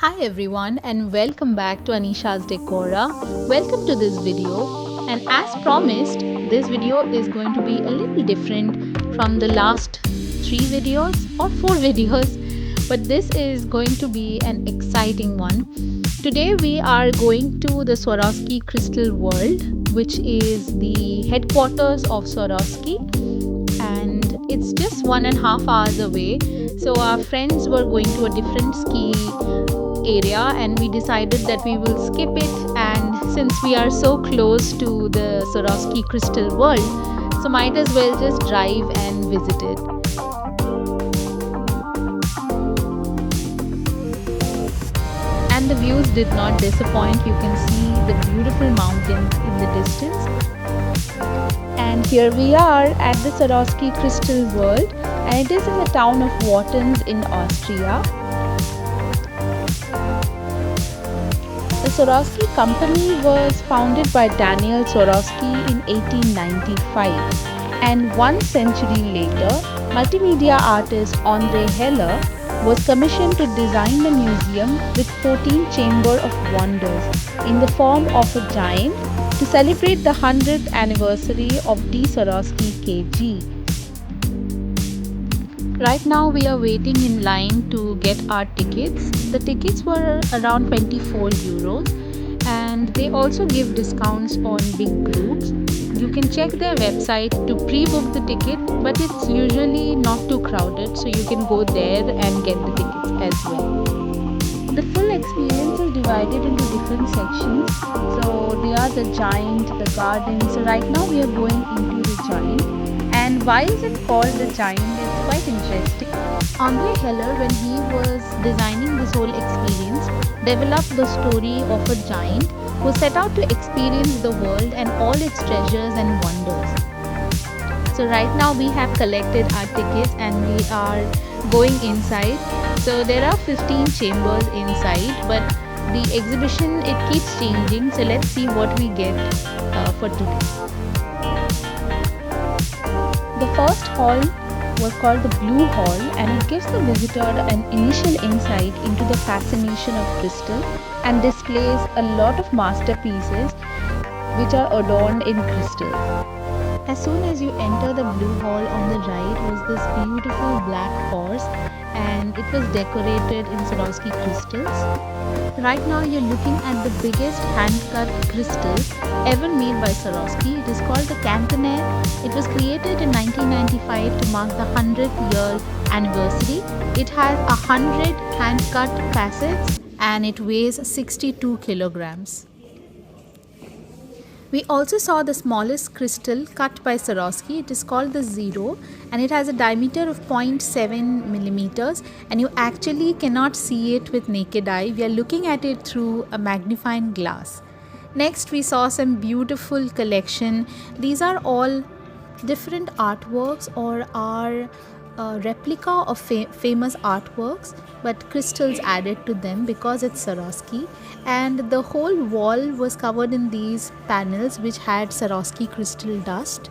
Hi everyone and welcome back to Anisha's Decora. Welcome to this video, and as promised this video is going to be a little different from the last 3 videos or 4 videos, but this is going to be an exciting one. Today we are going to the Swarovski Crystal World, which is the headquarters of Swarovski, and it's just 1.5 hours away. So our friends were going to a different ski area and we decided that we will skip it, and since we are so close to the Swarovski Crystal World, so might as well just drive and visit it. And the views did not disappoint. You can see the beautiful mountains in the distance. And here we are at the Swarovski Crystal World, and it is in the town of Wattens in Austria. The Swarovski company was founded by Daniel Swarovski in 1895, and 1 century later, multimedia artist Andre Heller was commissioned to design the museum with 14 Chamber of Wonders in the form of a giant to celebrate the 100th anniversary of D. Swarovski KG. Right now we are waiting in line to get our tickets. The tickets were around 24 euros, and they also give discounts on big groups. You can check their website to pre-book the ticket, but it's usually not too crowded, so you can go there and get the tickets as well. The full experience is divided into different sections. So they are the giant, the garden. So right now we are going into the giant. And why is it called the giant? It's quite interesting. Andre Heller, when he was designing this whole experience, developed the story of a giant who set out to experience the world and all its treasures and wonders. So right now we have collected our tickets and we are going inside. So there are 15 chambers inside, but the exhibition, it keeps changing. So let's see what we get for today. The first hall was called the Blue Hall, and it gives the visitor an initial insight into the fascination of crystal and displays a lot of masterpieces which are adorned in crystal. As soon as you enter the Blue Hall, on the right was this beautiful black horse, and it was decorated in Swarovski crystals. Right now you're looking at the biggest hand-cut crystal ever made by Swarovski. It is called the Cantonaire. It was created in 1995 to mark the 100th year anniversary. It has 100 hand-cut facets and it weighs 62 kilograms. We also saw the smallest crystal cut by Swarovski. It is called the Zero, and it has a diameter of 0.7 millimeters, and you actually cannot see it with naked eye. We are looking at it through a magnifying glass. Next we saw some beautiful collection. These are all different artworks or are replica of famous artworks, but crystals added to them because it's Swarovski, and the whole wall was covered in these panels which had Swarovski crystal dust.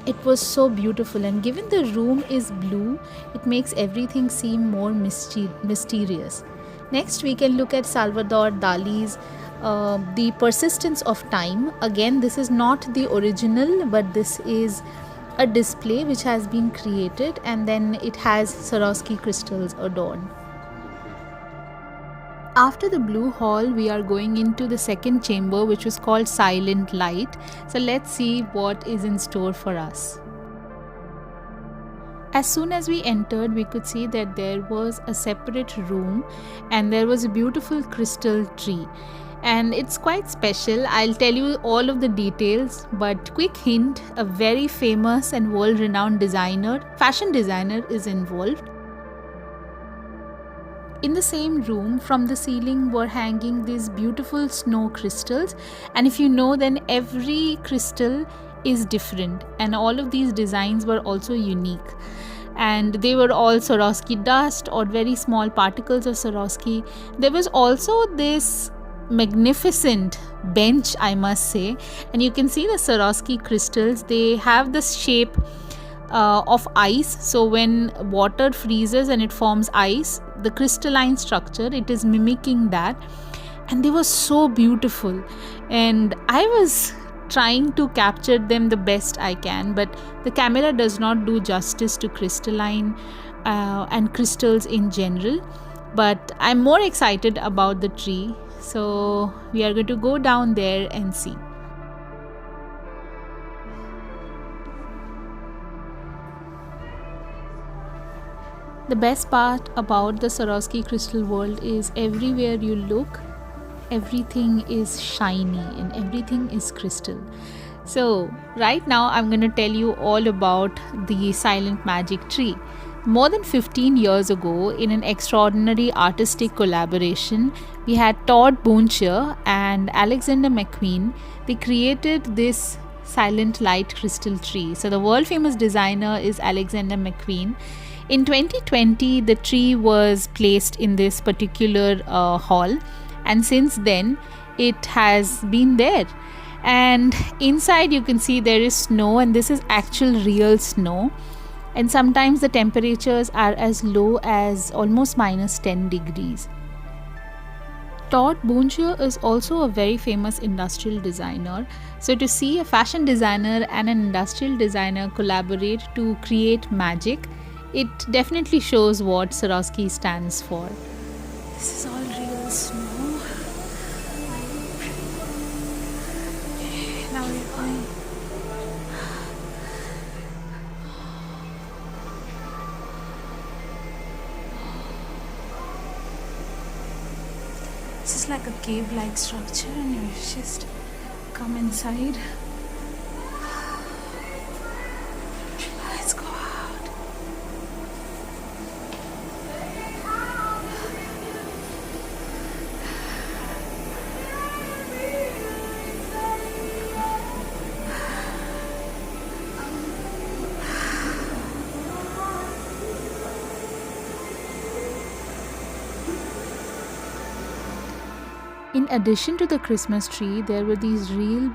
It was so beautiful, and given the room is blue, it makes everything seem more mysterious. Next we can look at Salvador Dali's The Persistence of Time. Again, this is not the original, but this is a display which has been created, and then it has Swarovski crystals adorned. After the Blue Hall, we are going into the second chamber, which was called Silent Light. So let's see what is in store for us. As soon as we entered, we could see that there was a separate room and there was a beautiful crystal tree. And it's quite special. I'll tell you all of the details, but quick hint, a very famous and world-renowned fashion designer is involved. In the same room, from the ceiling were hanging these beautiful snow crystals, and if you know, then every crystal is different, and all of these designs were also unique, and they were all Swarovski dust or very small particles of Swarovski. There was also this magnificent bench, I must say, and you can see the Swarovski crystals. They have this shape of ice. So when water freezes and it forms ice, the crystalline structure, it is mimicking that. And they were so beautiful, and I was trying to capture them the best I can, but the camera does not do justice to crystalline and crystals in general. But I'm more excited about the tree, so we are going to go down there and see. The best part about the Swarovski Crystal World is everywhere you look, everything is shiny and everything is crystal. So right now I'm going to tell you all about the silent magic tree. More than 15 years ago, in an extraordinary artistic collaboration, we had Todd Boonsher and Alexander McQueen. They created this silent light crystal tree. So the world famous designer is Alexander McQueen. In 2020, the tree was placed in this particular hall, and since then it has been there. And inside you can see there is snow, and this is actual real snow. And sometimes the temperatures are as low as almost minus 10 degrees. Todd Boonsher is also a very famous industrial designer. So to see a fashion designer and an industrial designer collaborate to create magic, it definitely shows what Swarovski stands for. This is all real snow. Okay, now we're going. This is like a cave-like structure, and you just come inside. Let's go out. In addition to the Christmas tree, there were these real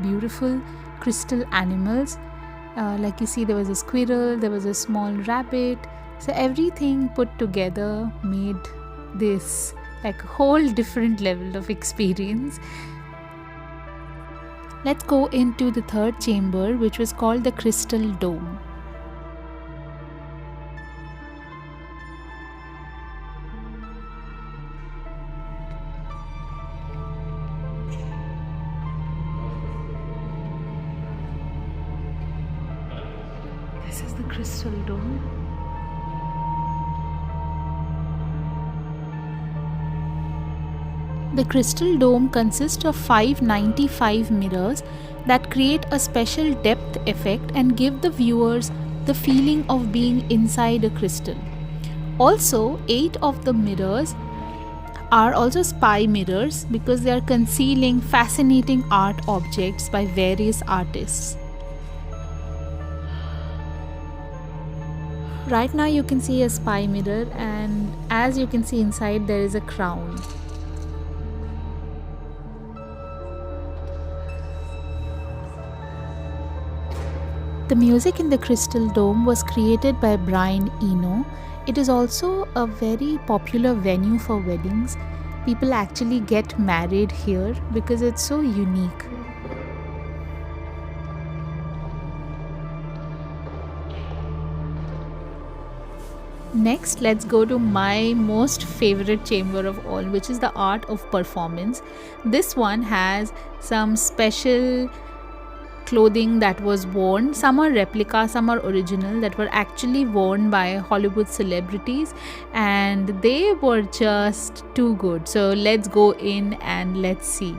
beautiful crystal animals. Like you see, there was a squirrel, there was a small rabbit. So everything put together made this like a whole different level of experience. Let's go into the third chamber, which was called the Crystal Dome. This is the Crystal Dome. The Crystal Dome consists of 595 mirrors that create a special depth effect and give the viewers the feeling of being inside a crystal. Also, 8 of the mirrors are also spy mirrors because they are concealing fascinating art objects by various artists. Right now you can see a spy mirror, and as you can see inside there is a crown. The music in the Crystal Dome was created by Brian Eno. It is also a very popular venue for weddings. People actually get married here because it's so unique. Next, let's go to my most favorite chamber of all, which is the art of performance. This one has some special clothing that was worn. Some are replica, some are original, that were actually worn by Hollywood celebrities, and they were just too good. So let's go in and let's see.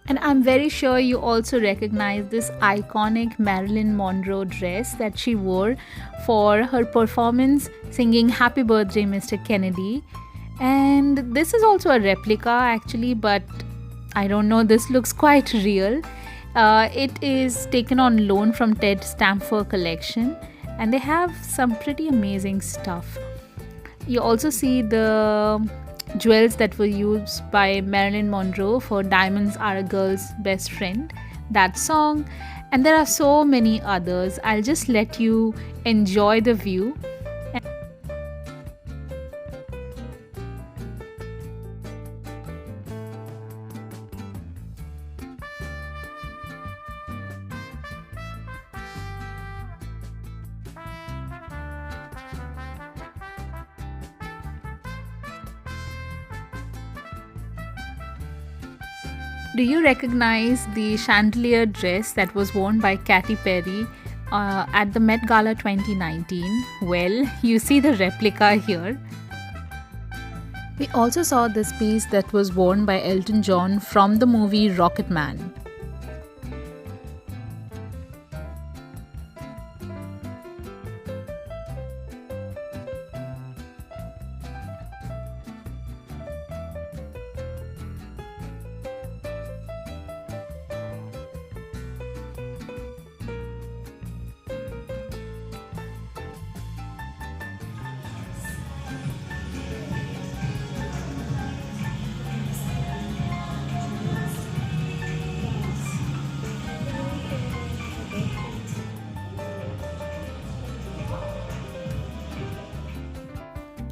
And I'm very sure you also recognize this iconic Marilyn Monroe dress that she wore for her performance singing Happy Birthday, Mr. Kennedy. And this is also a replica actually, but I don't know, this looks quite real. It is taken on loan from Ted Stamfer collection, and they have some pretty amazing stuff. You also see the jewels that were used by Marilyn Monroe for Diamonds Are a Girl's Best Friend, that song, and there are so many others. I'll just let you enjoy the view. Do you recognize the chandelier dress that was worn by Katy Perry at the Met Gala 2019? Well, you see the replica here. We also saw this piece that was worn by Elton John from the movie Rocketman.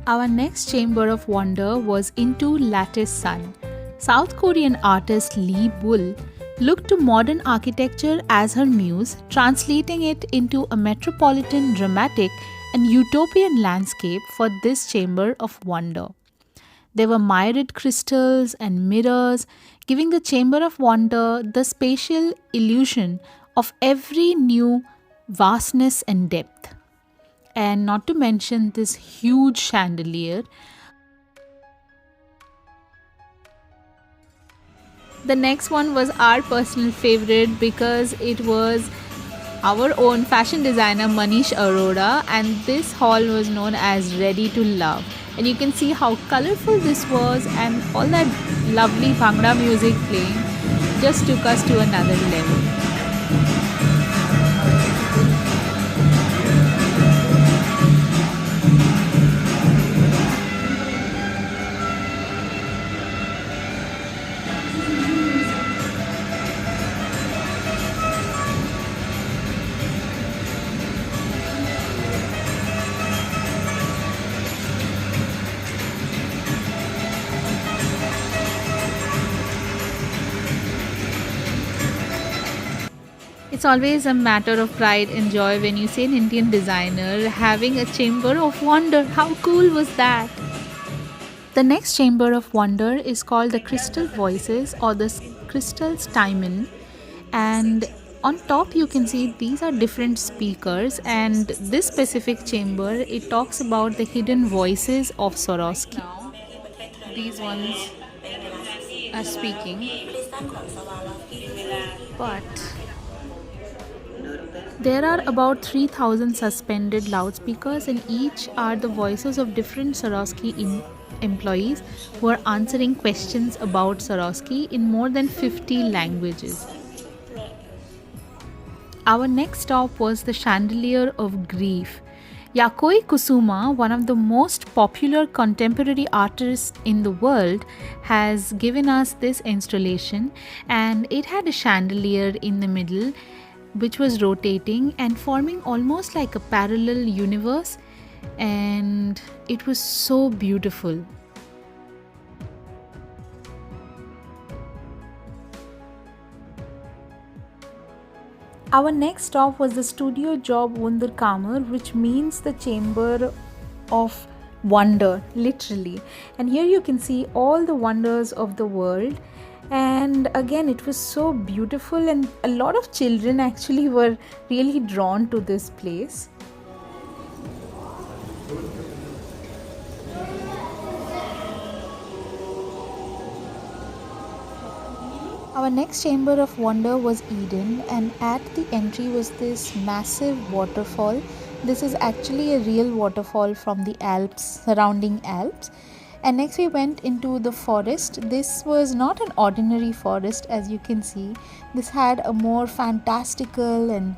Our next chamber of wonder was into Lattice Sun. South Korean artist Lee Bull looked to modern architecture as her muse, translating it into a metropolitan, dramatic, and utopian landscape for this chamber of wonder. There were myriad crystals and mirrors, giving the chamber of wonder the spatial illusion of every new vastness and depth. And not to mention this huge chandelier. The next one was our personal favorite because it was our own fashion designer Manish Arora, and this hall was known as Ready to Love. And you can see how colorful this was, and all that lovely Bhangra music playing just took us to another level. It's always a matter of pride and joy when you see an Indian designer having a chamber of wonder. How cool was that? The next chamber of wonder is called the Crystal Voices or the Crystal Steinman, and on top you can see these are different speakers, and this specific chamber, it talks about the hidden voices of Swarovski. Now, these ones are speaking, but there are about 3,000 suspended loudspeakers, and each are the voices of different Swarovski employees who are answering questions about Swarovski in more than 50 languages. Our next stop was the Chandelier of Grief. Yakoi Kusuma, one of the most popular contemporary artists in the world, has given us this installation, and it had a chandelier in the middle which was rotating and forming almost like a parallel universe, and it was so beautiful. Our next stop was the Studio Job Wunderkammer, which means the chamber of wonder, literally. And here you can see all the wonders of the world. And again, it was so beautiful, and a lot of children actually were really drawn to this place. Our next chamber of wonder was Eden, and at the entry was this massive waterfall. This is actually a real waterfall from the Alps, surrounding Alps. And next we went into the forest. This was not an ordinary forest, as you can see. This had a more fantastical and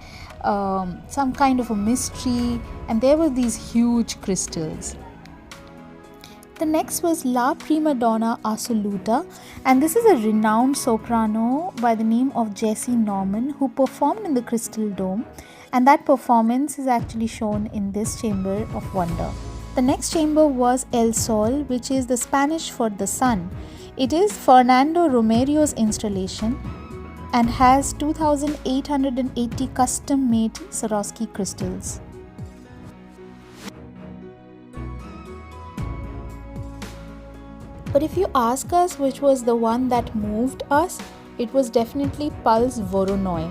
some kind of a mystery, and there were these huge crystals. The next was La Prima Donna Assoluta, and this is a renowned soprano by the name of Jessie Norman who performed in the Crystal Dome, and that performance is actually shown in this chamber of wonder. The next chamber was El Sol, which is the Spanish for the sun. It is Fernando Romerio's installation and has 2,880 custom-made Swarovski crystals. But if you ask us which was the one that moved us, it was definitely Pulse Voronoi.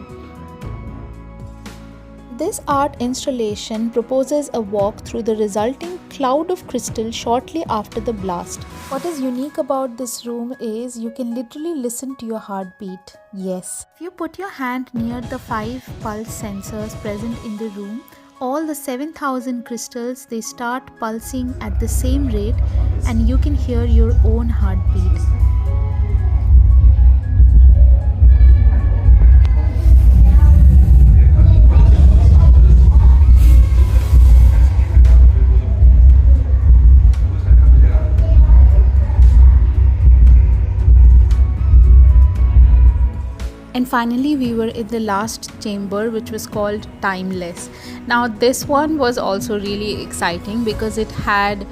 This art installation proposes a walk through the resulting cloud of crystal shortly after the blast. What is unique about this room is you can literally listen to your heartbeat. Yes. If you put your hand near the 5 pulse sensors present in the room, all the 7,000 crystals, they start pulsing at the same rate and you can hear your own heartbeat. And finally we were in the last chamber, which was called Timeless. Now this one was also really exciting because it had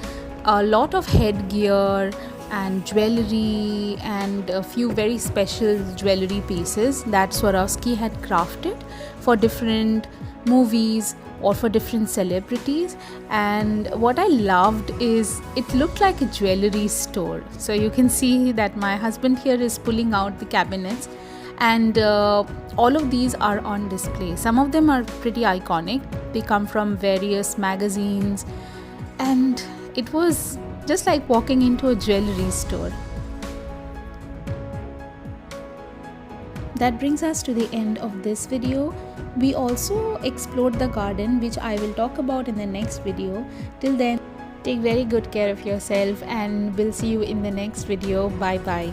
a lot of headgear and jewelry and a few very special jewelry pieces that Swarovski had crafted for different movies or for different celebrities. And what I loved is it looked like a jewelry store. So you can see that my husband here is pulling out the cabinets, and all of these are on display. Some of them are pretty iconic. They come from various magazines, and it was just like walking into a jewelry store. That brings us to the end of this video. We also explored the garden, which I will talk about in the next video. Till then, take very good care of yourself, and we'll see you in the next video. Bye bye.